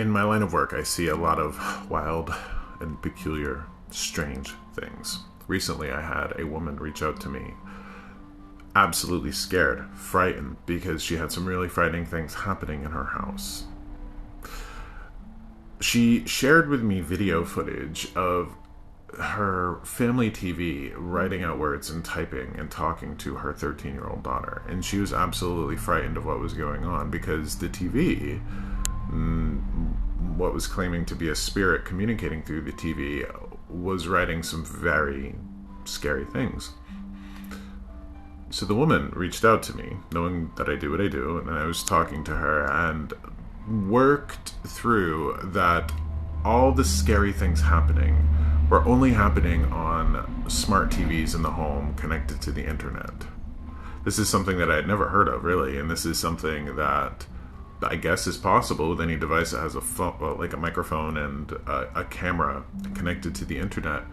In my line of work, I see a lot of wild and peculiar, strange things. Recently, I had a woman reach out to me, absolutely scared, frightened, because she had some really frightening things happening in her house. She shared with me video footage of her family TV writing out words and typing and talking to her 13-year-old daughter. And she was absolutely frightened of what was going on because the TV, what was claiming to be a spirit communicating through the TV, was writing some very scary things. So the woman reached out to me, knowing that I do what I do, and I was talking to her and worked through that all the scary things happening were only happening on smart TVs in the home connected to the internet. This is something that I had never heard of, really, and this is something that I guess is possible with any device that has a phone, like a microphone and a camera connected to the internet.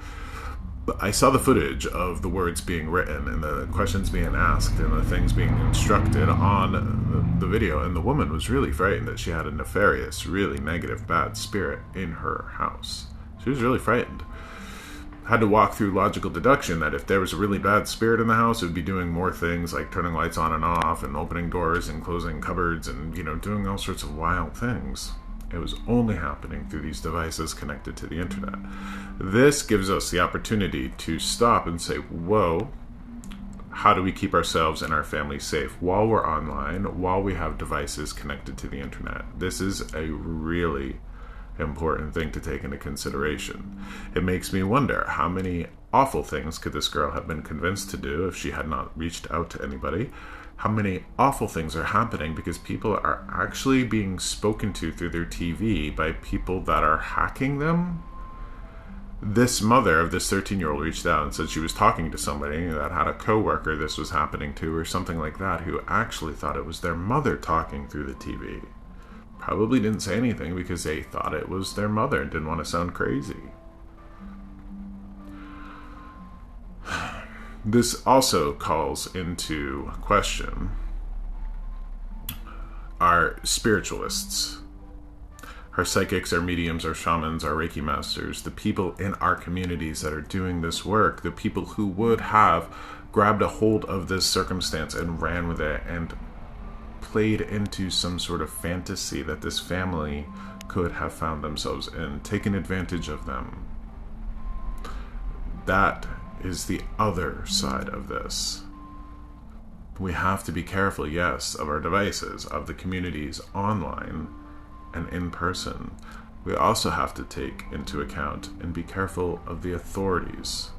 But I saw the footage of the words being written and the questions being asked and the things being instructed on the video, and the woman was really frightened that she had a nefarious, really negative, bad spirit in her house. She was really frightened. Had to walk through logical deduction that if there was a really bad spirit in the house, it would be doing more things like turning lights on and off and opening doors and closing cupboards and, doing all sorts of wild things. It was only happening through these devices connected to the internet. This gives us the opportunity to stop and say, whoa, how do we keep ourselves and our family safe while we're online, while we have devices connected to the internet? This is a really important thing to take into consideration. It makes me wonder how many awful things could this girl have been convinced to do if she had not reached out to anybody. How many awful things are happening because people are actually being spoken to through their TV by people that are hacking them. This mother of this 13-year-old reached out and said she was talking to somebody that had a coworker this was happening to or something like that, who actually thought it was their mother talking through the TV. Probably didn't say anything because they thought it was their mother and didn't want to sound crazy. This also calls into question our spiritualists, our psychics, our mediums, our shamans, our Reiki masters, the people in our communities that are doing this work, the people who would have grabbed a hold of this circumstance and ran with it and played into some sort of fantasy that this family could have found themselves in, taken advantage of them. That is the other side of this. We have to be careful, yes, of our devices, of the communities online and in person. We also have to take into account and be careful of the authorities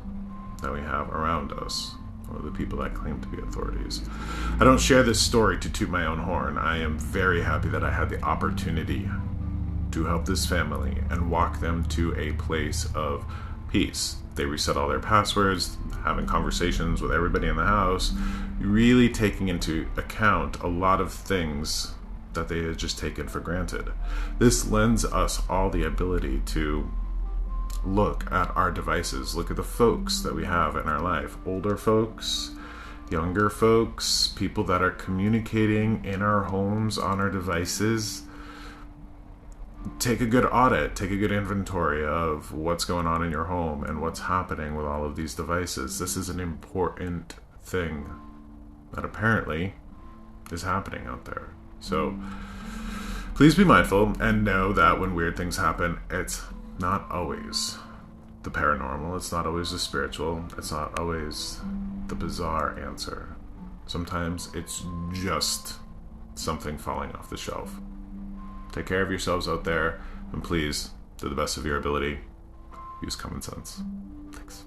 that we have around us, or the people that claim to be authorities. I don't share this story to toot my own horn. I am very happy that I had the opportunity to help this family and walk them to a place of peace. They reset all their passwords, having conversations with everybody in the house, really taking into account a lot of things that they had just taken for granted. This lends us all the ability to look at our devices, look at the folks that we have in our life, older folks, younger folks, people that are communicating in our homes on our devices. Take a good audit, take a good inventory of what's going on in your home and what's happening with all of these devices. This is an important thing that apparently is happening out there. So please be mindful and know that when weird things happen, it's not always the paranormal, it's not always the spiritual, it's not always the bizarre answer. Sometimes it's just something falling off the shelf. Take care of yourselves out there, and please, to the best of your ability, use common sense. Thanks.